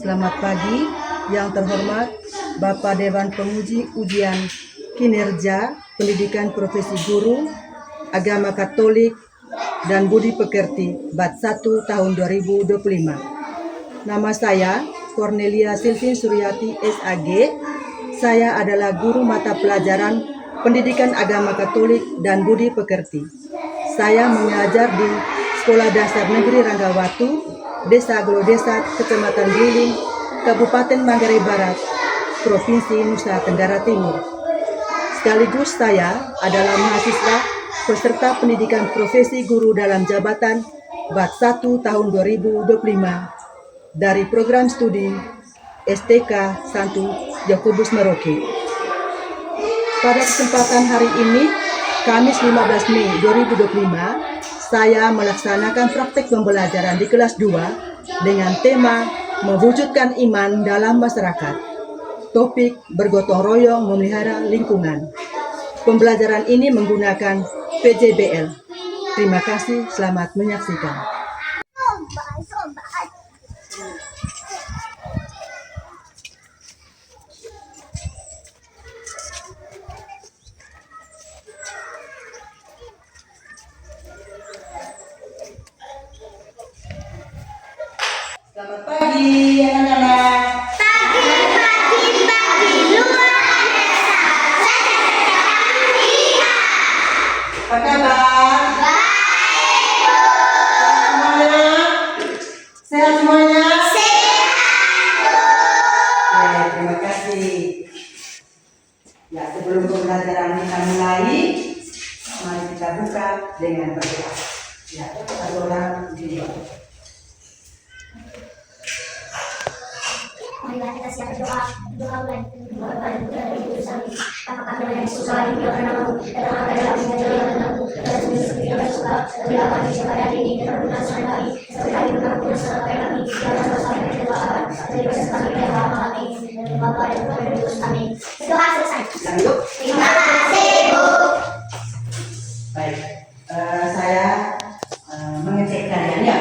Selamat pagi, yang terhormat Bapak Dewan Penguji Ujian Kinerja Pendidikan Profesi Guru, Agama Katolik, dan Budi Pekerti Bat 1 tahun 2025. Nama saya Cornelia Silvin Suryati SAG. Saya adalah guru mata pelajaran Pendidikan Agama Katolik dan Budi Pekerti. Saya mengajar di Sekolah Dasar Negeri Ranggawatu, Desa Glodesa, Kecamatan Briling, Kabupaten Manggarai Barat, Provinsi Nusa Tenggara Timur. Sekaligus saya adalah mahasiswa peserta pendidikan profesi guru dalam jabatan Bat 1 tahun 2025 dari program studi STK Santo Yakobus Merauke. Pada kesempatan hari ini, Kamis 15 Mei 2025, saya melaksanakan praktek pembelajaran di kelas 2 dengan tema mewujudkan iman dalam masyarakat. Topik bergotong royong memelihara lingkungan. Pembelajaran ini menggunakan PJBL. Terima kasih, selamat menyaksikan. Selamat pagi anak-anak. Apa kabar? Baik, Bu. Semuanya? Sehat semuanya? Sehat, Bu. Oke, terima kasih. Ya, sebelum pembelajaran kita mulai, mari kita buka dengan berdoa. Ya, satu orang di sini. Marilah kita siap berdoa. Doa mulai. Apakah kami yang susah di dalam namamu, datang ke dalam namamu, dan seperti yang suka, bila kami suka dari ini, dan berdoa kami, seperti mengampun salah kami, dan dosa kami berdoa, dari dosa kami berdoa kami, dan Bapa dan Tuhan dan Yesus kami. Berdoa selesai. Lanjut. Terima kasih, Bu. Baik, saya mengecek kalian ya.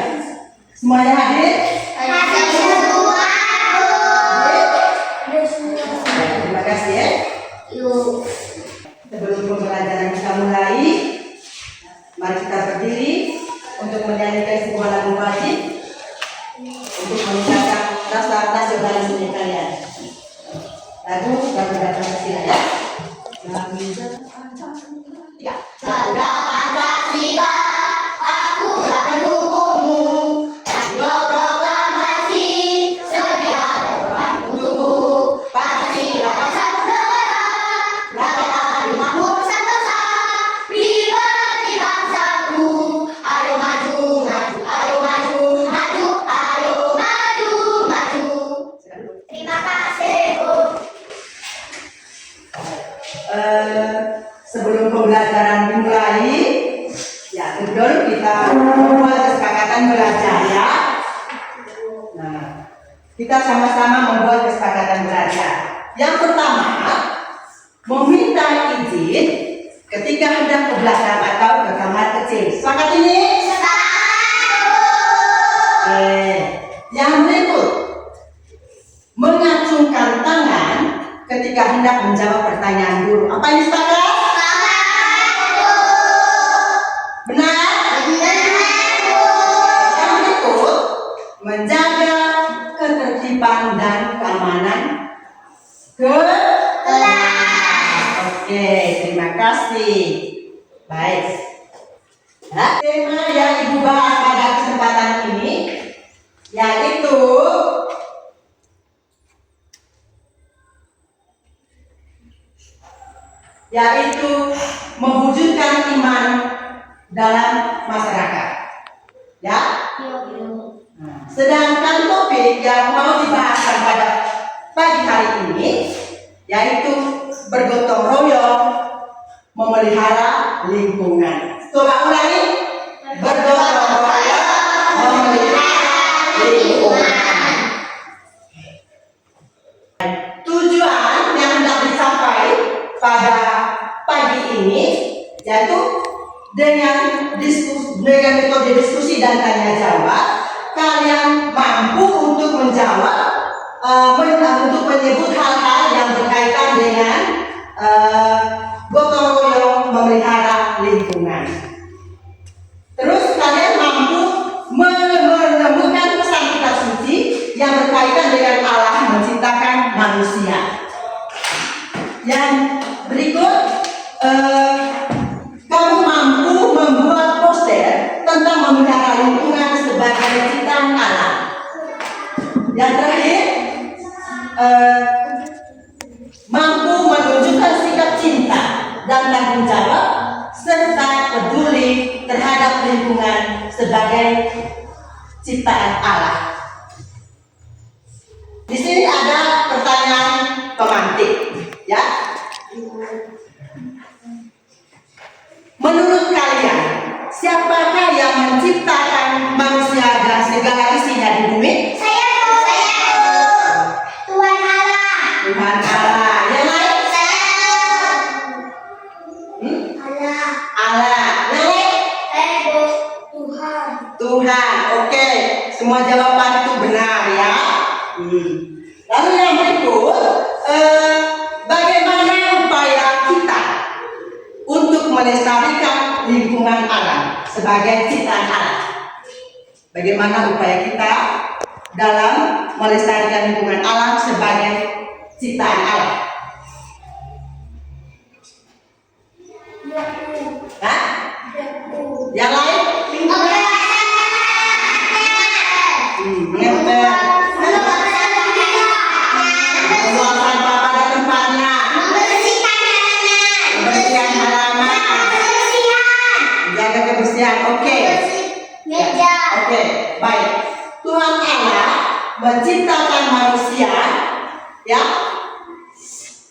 Semuanya hadir? Hadir semua, Bu. Hadir semua. Terima kasih ya. Yuk. Sebelum pembelajaran kita mulai, mari kita berdiri untuk menyanyikan sebuah lagu wajib untuk meningkatkan rasa nasionalisme kalian. Lagu datang ke sini ya. Ya. Bangga Pancasila, aku akan dukungmu. Radio proklamasi, sedia berperan untukmu. Pancasila bangsa negara, rakyat akan makmur sentosa. Pribadi bangsaku, ayo maju, maju, ayo maju, maju, ayo maju, maju. Terima kasih, Bu. Sebelum pembelajaran dimulai, ya betul kita membuat kesepakatan belajar ya. Nah, kita sama-sama membuat kesepakatan belajar. Yang pertama, meminta izin ketika hendak ke belakang atau ke kamar kecil. Sepakat ini? Yang berikut, mengacungkan tangan ketika hendak menjawab pertanyaan guru. Apa ini sepakat? Benar? Yang berikut, menjaga ketertiban dan keamanan kelas. Oke, terima kasih. Baik. Nah, tema yang Ibu bahas pada kesempatan ini yaitu mewujudkan iman dalam masyarakat. Ya. Nah, sedangkan topik yang mau dibahas pada pagi hari ini yaitu bergotong royong memelihara lingkungan. Coba ulangi. Bergotong royong memelihara lingkungan. Tujuan yang hendak dicapai pada pagi ini yaitu dengan metode diskusi dan tanya jawab, kalian mampu untuk menjawab untuk menyebut hal-hal yang berkaitan dengan gotong royong memelihara lingkungan. Terus kalian mampu menemukan pesan kitab suci yang berkaitan dengan Allah menciptakan manusia. Yang berikut, kamu mampu membuat poster tentang memelihara lingkungan sebagai ciptaan Allah. Yang terakhir, mampu menunjukkan sikap cinta dan tanggung jawab serta peduli terhadap lingkungan sebagai ciptaan Allah. Di sini ada pertanyaan pemantik, ya. Menurut kalian, siapakah yang menciptakan manusia dan segala isinya di bumi? Saya Tuhan Allah. Tuhan Allah. Yang lain? Allah. Allah. Yang lain? Tuhan. Tuhan. Oke, semua jawaban itu benar ya. Lalu yang berikut, bagaimana upaya kita untuk melestarikan lingkungan alam sebagai ciptaan Allah? Bagaimana upaya kita dalam melestarikan lingkungan alam sebagai ciptaan Allah? Hah? Yang lain? Membuang sampah pada tempatnya, membersihkan halaman, menjaga kebersihan. Oke, baik. Tuhan Allah menciptakan manusia, ya,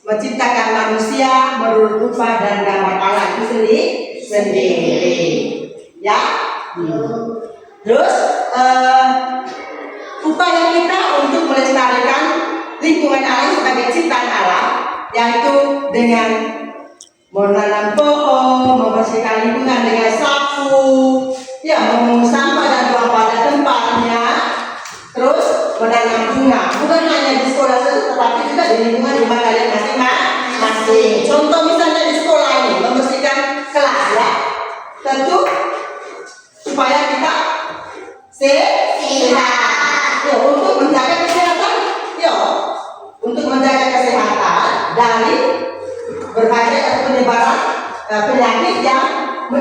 menciptakan manusia menurut rupa dan gambar Allah itu sendiri, ya. Terus upaya kita untuk melestarikan lingkungan alam sebagai ciptaan Allah, yaitu dengan menanam pohon, membersihkan lingkungan dengan sapu, ya, memungut sampah dan buang pada tempatnya, terus menanam bunga. Bukan hanya di sekolah saja, tetapi juga di lingkungan rumah kalian masing-masing. Contoh misalnya di sekolah ini membersihkan kelas, ya, tentu supaya kita sehat. Ya, untuk menjaga kesehatan, ya, untuk menjaga kesehatan dari berbagai penyebaran penyakit yang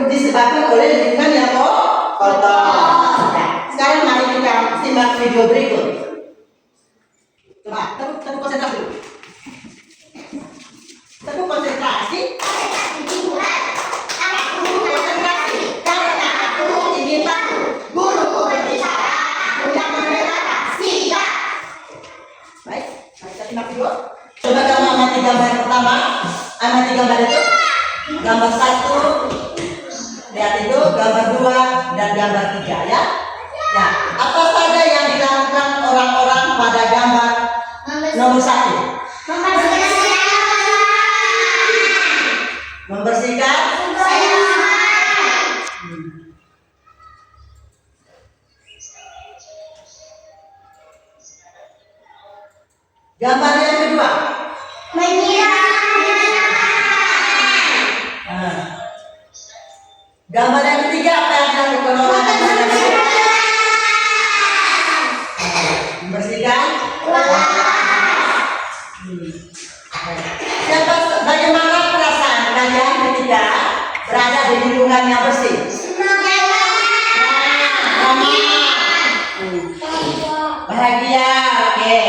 disebabkan oleh lingkungan yang kotor. Sekarang mari kita simak video berikut. Coba, tepuk konsentrasi dulu. Tepuk konsentrasi. Konsentrasi. Karena aku ingin tahu guruku berbicara untuk membedakan sikap. Baik, mari kita simak video. Coba kamu amati gambar yang pertama. Amati gambar itu. Gambar 1. Lihat itu, gambar 2 dan gambar 3, ya. Nah, apa saja yang dilakukan orang-orang pada gambar nomor 1? Membersihkan. Gambar yang kedua. Gambar yang ketiga, apa yang dilakukan orang? Membersihkan. Bagaimana perasaan kalian ketika berada di lingkungan yang bersih? Bahagia. Oke.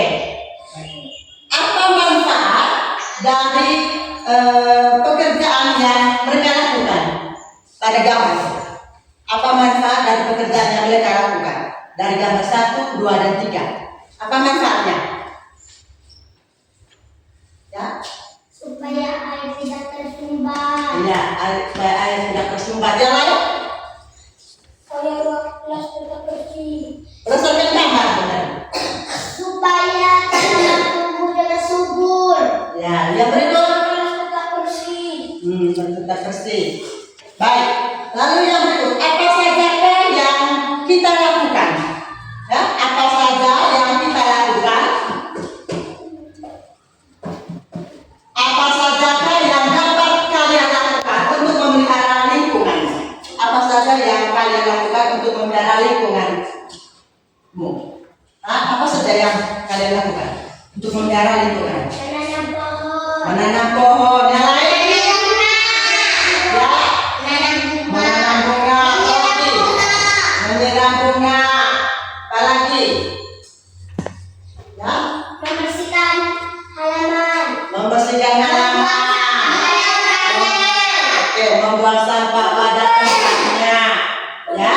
Apa manfaat dari pekerjaan yang mereka lakukan pada gambar? Apa manfaat dari pekerjaan yang mereka lakukan dari gambar 1, 2, dan 3? Apa manfaatnya? Ya? Supaya air tidak tersumbat. Ya, supaya air tidak tersumbat. Yang lain? Supaya ruang kelas tetap bersih. Berdasarkan gambar, benar. Supaya tanaman tumbuh dengan subur. Ya, yang berikut. Kelas tetap bersih. Tetap bersih. Baik. Lalu yang berikut, apa saja yang kita lakukan? Ya, apa saja yang kita lakukan kalian lakukan untuk memelihara lingkunganmu? Apa saja yang kalian lakukan untuk memelihara lingkungan? Menanam pohon. Yang lain? Ya. Menanam bunga. Apa lagi? Menyiram bunga. Apa lagi? Ya. Membersihkan halaman. Oke, membuang sampah pada tempatnya. Ya.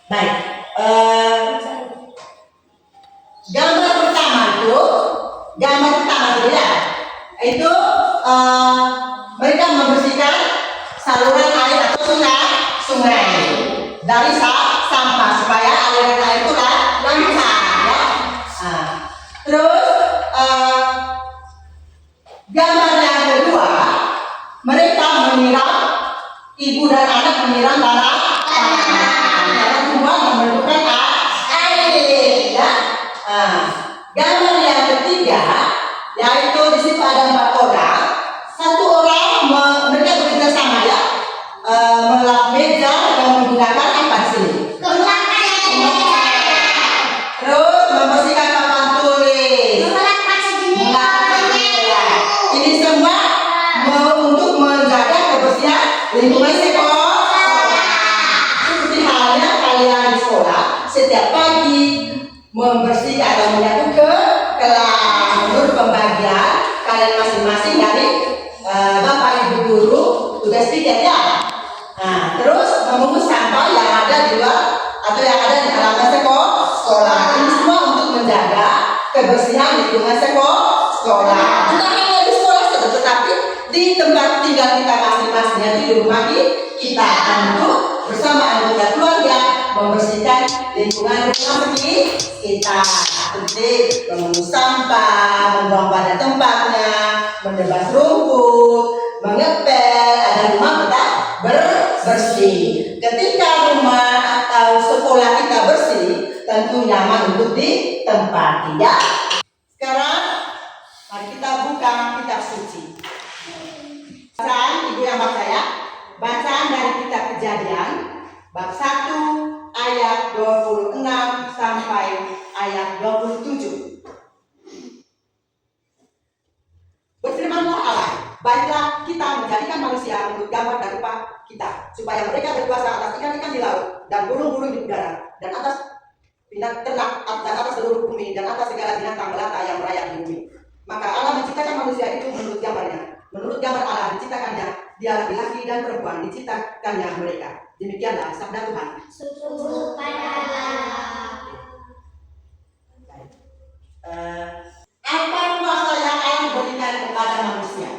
Baik. Gambar pertama itu ya, itu mereka membersihkan saluran air atau sungai dari sampah supaya aliran air itu lancar ya. Terus gambar yang kedua, mereka menyiram, ibu dan anak menyiram tanaman karena semua memerlukan air ya. Gambar yang ketiga, yaitu di situ ada 4 orang. Satu orang mereka bekerja sama ya, melap meja dan menggunakan apa sih? Terus membersihkan papan tulis. Ini semua untuk menjaga kebersihan lingkungan sekolah. Seperti halnya kalian di sekolah setiap pagi membersihkan atau menyapu ke kelas menurut pembagian kalian masing-masing dari Bapak Ibu guru tugas piket ya. Terus memungut sampah yang ada di luar atau yang ada di halaman sekolah. Ini semua untuk menjaga kebersihan lingkungan sekolah. Bukan hanya di sekolah saja, tetapi di tempat tinggal kita masing-masing, yaitu di rumah kita, untuk bersama anggota keluarga membersihkan lingkungan rumah kita, seperti memungut sampah, membuang pada tempatnya, menebas rumput, mengepel agar rumah kita bersih. Ketika rumah atau sekolah kita bersih, tentu nyaman untuk ditempati ya. Sekarang mari kita buka kitab suci. Bacaan ibu yang baca ya. Bacaan dari kitab Kejadian bab 1 ayat 26 sampai ayat 27. Berfirmanlah Allah, baiklah kita menjadikan manusia menurut gambar dan rupa kita, supaya mereka berkuasa atas ikan-ikan di laut dan burung-burung di udara dan atas ternak dan atas seluruh bumi dan atas segala binatang melata yang merayap di bumi. Maka Allah menciptakan manusia itu menurut gambarnya. Menurut gambar Allah diciptakannya, dia laki-laki dan perempuan diciptakannya mereka. Demikianlah sabda Tuhan. Sujud pada apa kuasa yang Allah berikan kepada manusia?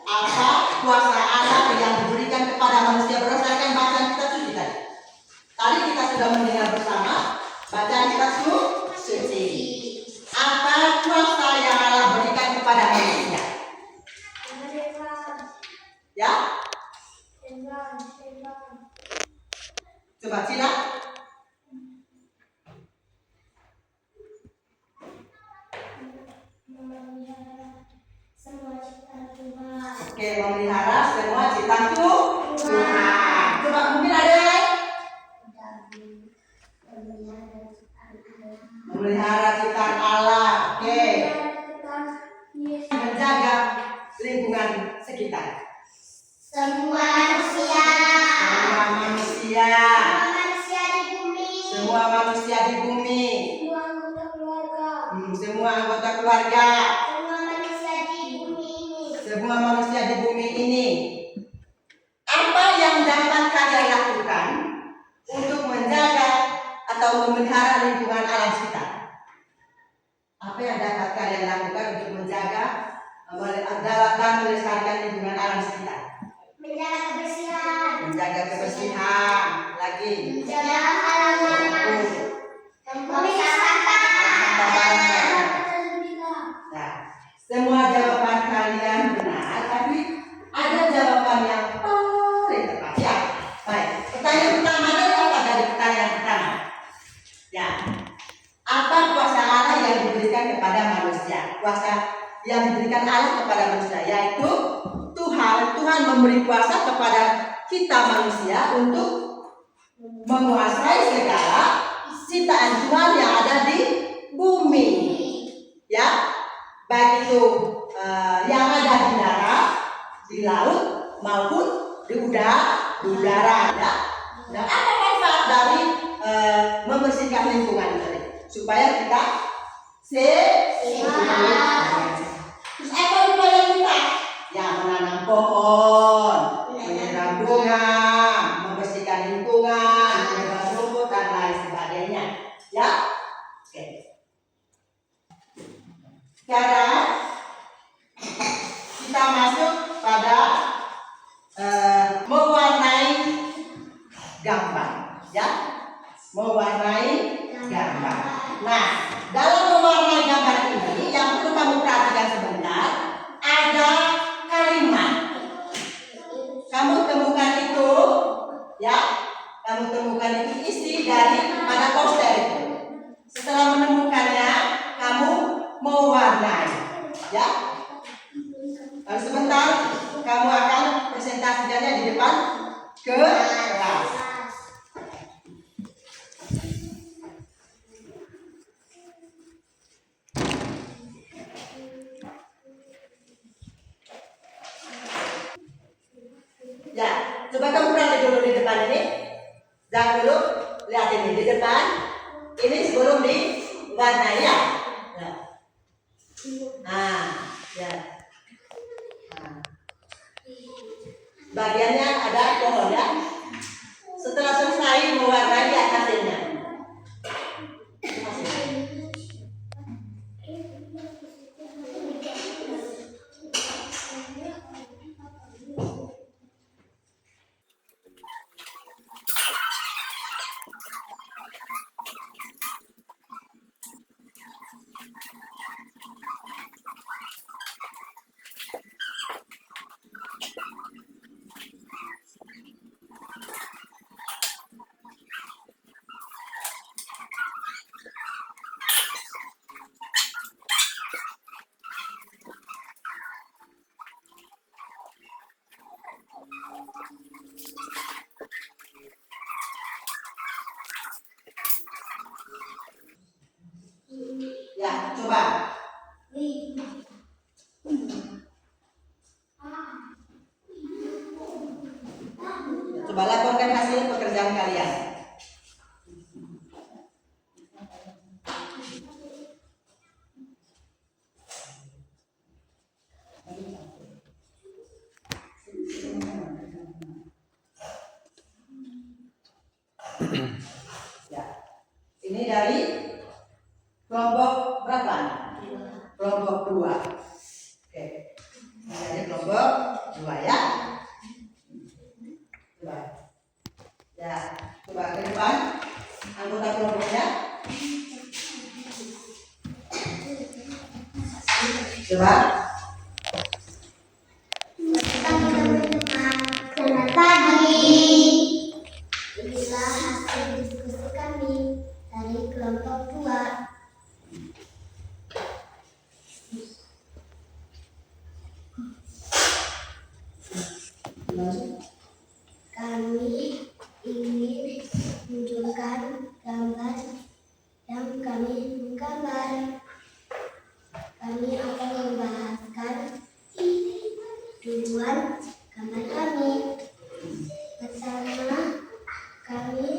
Apa kuasa Allah yang diberikan kepada manusia berdasarkan bacaan kita suci tadi? Tadi kita sudah mendengar bersama bacaan kita suci. Apa kuasa yang Allah berikan kepada manusia? Ya? Coba silakan. Oke, memelihara semua ciptaan Tuhan. Coba mungkin ada yang lain? Memelihara ciptaan Allah. Oke. Menjaga lingkungan sekitar. semua manusia di bumi, Semua manusia di bumi. semua anggota keluarga, Semua manusia di bumi ini. Apa yang dapat kalian lakukan untuk menjaga atau memelihara lingkungan alam sekitar? Apa yang dapat kalian lakukan untuk menjaga dan melestarikan lingkungan alam sekitar? Menjaga kebersihan, lagi menjaga halaman, memilah sampah. Nah, semua jawaban kalian benar, tapi ada jawaban yang paling tepat ya. Baik, pertanyaan pertama dari apa dari pertanyaan pertama? Ya, apa kuasa Allah yang diberikan kepada manusia? Kuasa yang diberikan Allah kepada manusia yaitu Tuhan memberi kuasa kepada kita manusia untuk menguasai segala ciptaan Tuhan yang ada di bumi, ya, baik itu yang ada di darat, di laut maupun di udara, ya. Dan apa manfaat dari membersihkan lingkungan tadi? Supaya kita sehat. Terus apa upaya kita? Ya, menanam pohon, menyiram bunga, membersihkan lingkungan, menebang rumput dan lain sebagainya. Ya, oke. Sekarang kita masuk pada mewarnai gambar, ya, mewarnai gambar. Nah, dalam mewarnai gambar ini yang perlu kamu perhatikan sebentar, ada kalimat. Kamu temukan itu, ya, kamu temukan itu isi dari pada poster itu. Setelah menemukannya, kamu mewarnai, ya. Lalu sebentar kamu akan presentasikannya di depan kelas. Ya, coba kamu perhatikan dulu di depan ini. Jangan dulu lihat ini di depan. Ini sebelum diwarnai, ya. Nah, ya. Bagiannya ada pohon, ya. Setelah selesai mewarnai, lihat hasilnya. Ya, coba. Coba laporkan hasil pekerjaan kalian. Ya. Ini dari kelompok berapa? Kelompok 2. Oke. Ini dari kelompok 2, ya. Coba. Ya, coba ke depan. Anggota kelompoknya. Coba. Selamat pagi. Inilah hasil diskusi kami dari kelompok 2. Kami ingin menunjukkan gambar yang kami menggambar. Kami akan membahaskan duluan gambar kami. Pertama, kami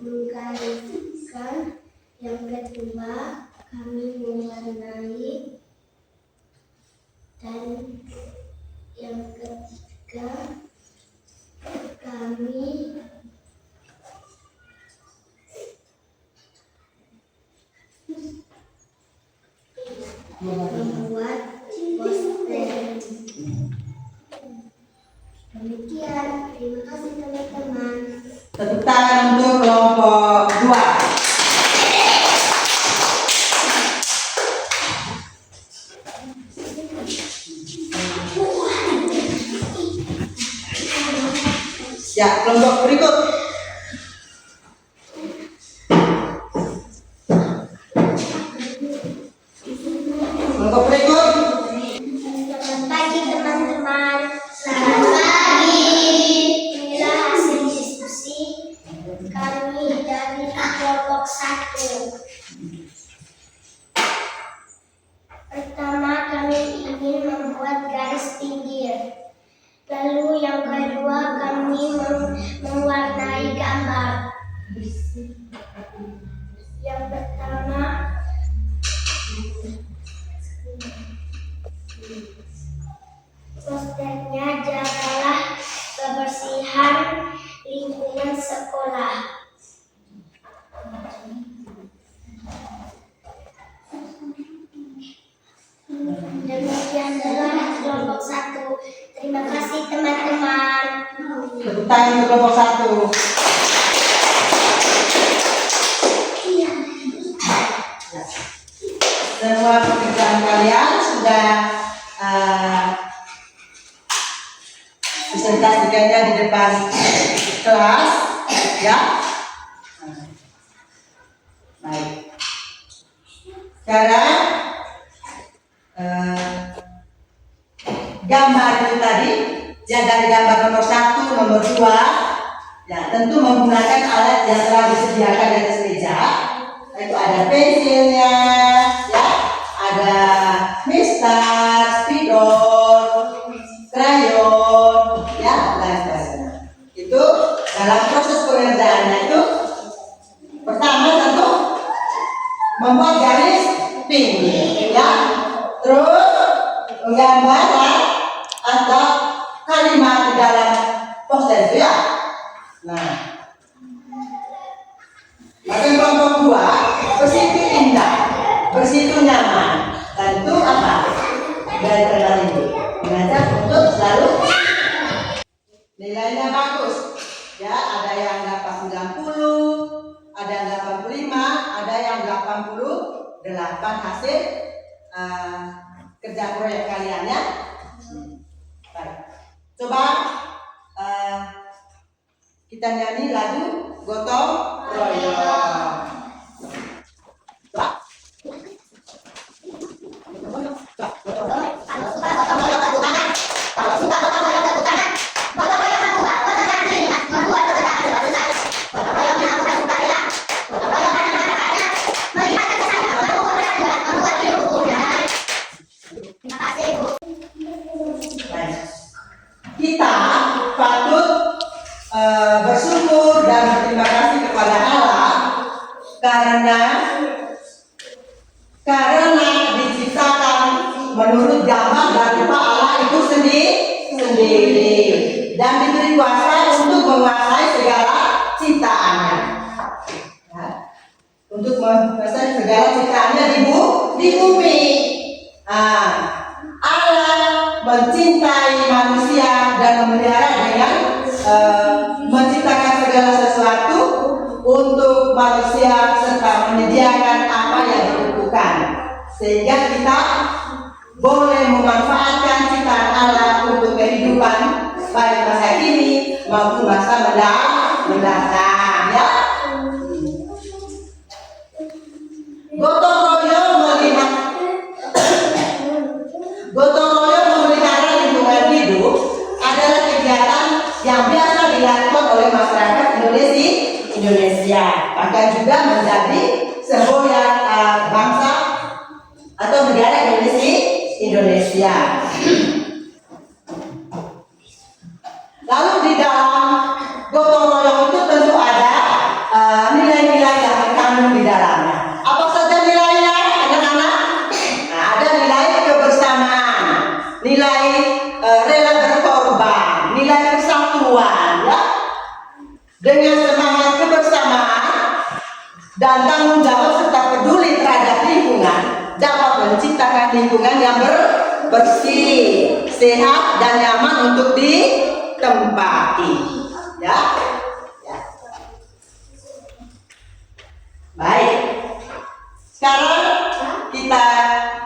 menggariskan. Yang kedua, kami mewarnai. Dan yang ketiga, kami membuat poster. Demikian, terima kasih teman-teman. Tepuk tangan untuk kelompok 2. Ya, kelompok berikut. Kelompok berikut. Selamat pagi teman-teman. Selamat pagi. sekolah. Demikian adalah kelompok 1. Terima kasih teman-teman. Tepuk tangan untuk kelompok 1. Semua pekerjaan kalian sudah presentasikannya di depan kelas, ya. Baik. Sekarang gambar itu tadi, ya, dari gambar nomor 1, nomor 2, ya, tentu menggunakan alat yang telah disediakan di atas meja. Itu ada pensilnya, ya, ada mistar, spidol, krayon, ya, dan sebagainya. Itu dalam proses pengerjaannya itu pertama tentu membuat garis pinggir, ya, terus menggambar atau kalimat di dalam poster itu, ya. Nah, maka kelompok 2 bersitu indah, bersitu nyaman, dan itu apa? Belajar ini mengajak untuk selalu nilainya bagus, ya. Ada yang 80, ada yang 85, ada yang 88 hasil kerja proyek kalian, ya. Baik. Coba kita nyanyi lagu Gotong Royong. Kita patut bersyukur dan berterima kasih kepada Allah karena diciptakan menurut gambar dan rupa Allah itu sendiri dan diberi kuasa untuk menguasai segala ciptaannya, ya, untuk menguasai segala ciptaannya di bumi. Allah mencintai manusia dan memelihara dengan menciptakan segala sesuatu untuk manusia serta menyediakan apa yang dibutuhkan, sehingga kita boleh memanfaatkan ciptaan Allah untuk kehidupan baik masa kini maupun masa mendatang, ya. Gotong royong memelihara lingkungan hidup adalah kegiatan yang biasa dilakukan oleh masyarakat Indonesia, bahkan juga menjadi semboyan bangsa atau negara Indonesia. Lalu di dalam gotong royong itu tentu ada nilai-nilai yang terkandung di dalamnya. Apa saja nilainya, anak-anak? Nah, ada nilai kebersamaan, nilai rela berkorban, nilai persatuan, ya. Dengan semangat kebersamaan dan tanggung jawab serta peduli terhadap lingkungan dapat menciptakan lingkungan yang bersih, sehat, dan nyaman untuk ditempati, ya. Baik. Sekarang kita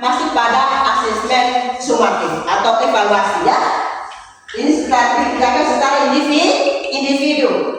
masuk pada asesmen sumatif atau evaluasi, ya. Ini dikerjakan secara individu.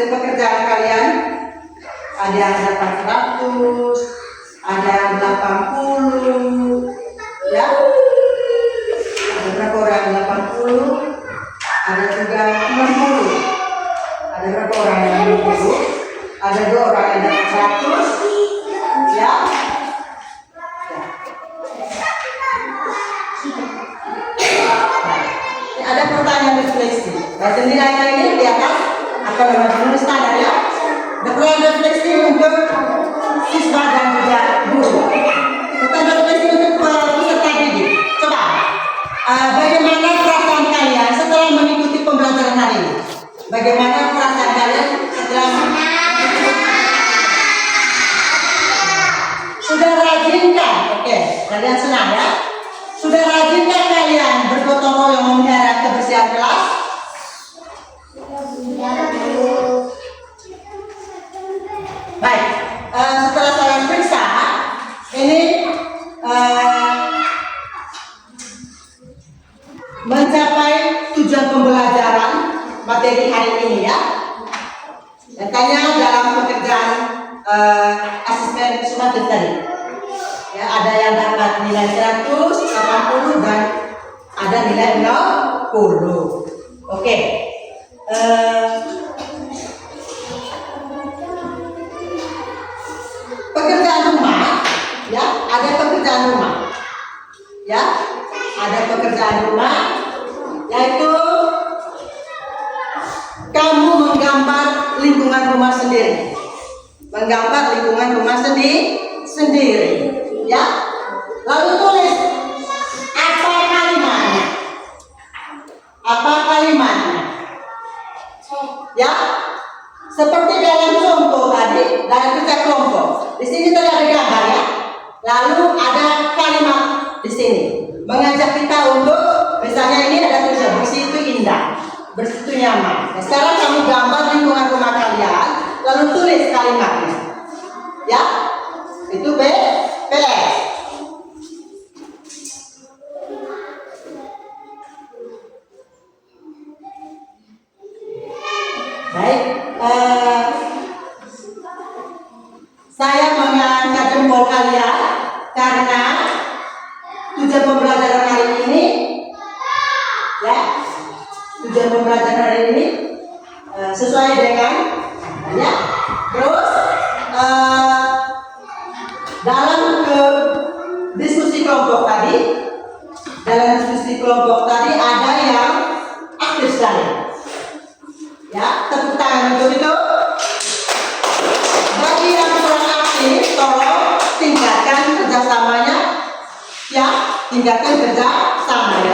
hasil pekerjaan kalian. Ada yang dapat 100, ada yang 80, ya. Ada berapa orang 80? Ada juga 60. Ada berapa orang yang 60? Ada 2 orang yang dapat 100, ya. Ada pertanyaan refleksi. Baca nilainya ini di atas akan memenuhi standar, ya. Ada pertanyaan refleksi untuk siswa dan juga guru. Pertanyaan refleksi untuk peserta didik. Coba, bagaimana perasaan kalian setelah mengikuti pembelajaran hari ini? Bagaimana perasaan kalian setelah sudah rajinkah? Oke, kalian senang, ya? Sudah rajinkah kalian bergotong royong memelihara kebersihan kelas? Baik, setelah saya periksa, ini mencapai tujuan pembelajaran materi hari ini, ya. Katanya dalam pekerjaan asesmen sumatif tadi. Ya, ada yang dapat nilai 100, 80 dan ada nilai 60. Oke. Pekerjaan rumah, ya, ada pekerjaan rumah. Ya, ada pekerjaan rumah yaitu kamu menggambar lingkungan rumah sendiri. Menggambar lingkungan rumah sendiri. Ya, lalu tulis apa kalimatnya, ya, seperti dalam contoh tadi, dalam kerja kelompok. Di sini tadi ada gambar, ya, lalu ada kalimat di sini mengajak kita untuk, misalnya ini ada tulisan bersih itu indah, bersih itu nyaman. Nah, sekarang kamu gambar lingkungan rumah kalian, lalu tulis kalimatnya, ya, itu PS. Baik, saya mengangkat jempol kalian karena tujuan pembelajaran hari ini, ya, tujuan pembelajaran hari ini sesuai dengan, ya. Terus dalam diskusi kelompok tadi, ada yang aktif sekali, ya. Tepuk tangan untuk itu. Bagi yang kurang aktif, tolong tingkatkan kerjasamanya, ya,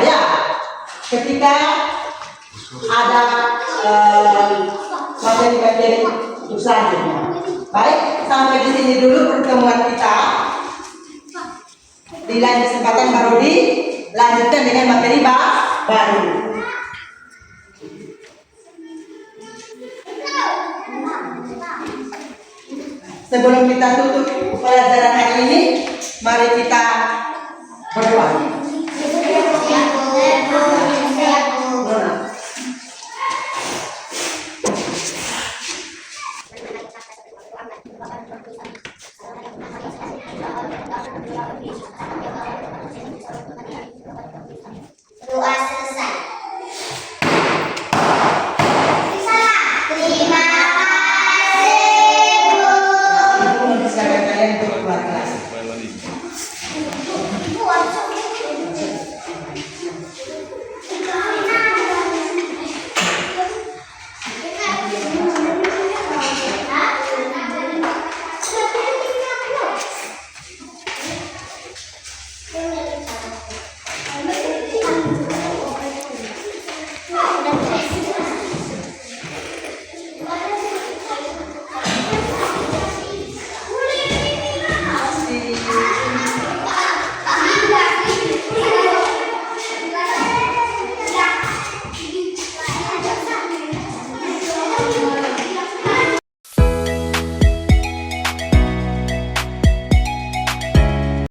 ya. Ketika ada materi-materi untuk selanjutnya. Baik, sampai di sini dulu pertemuan kita. Di lain kesempatan baru dilanjutkan dengan materi baru. Sebelum kita tutup pelajaran hari ini, mari kita berdoa.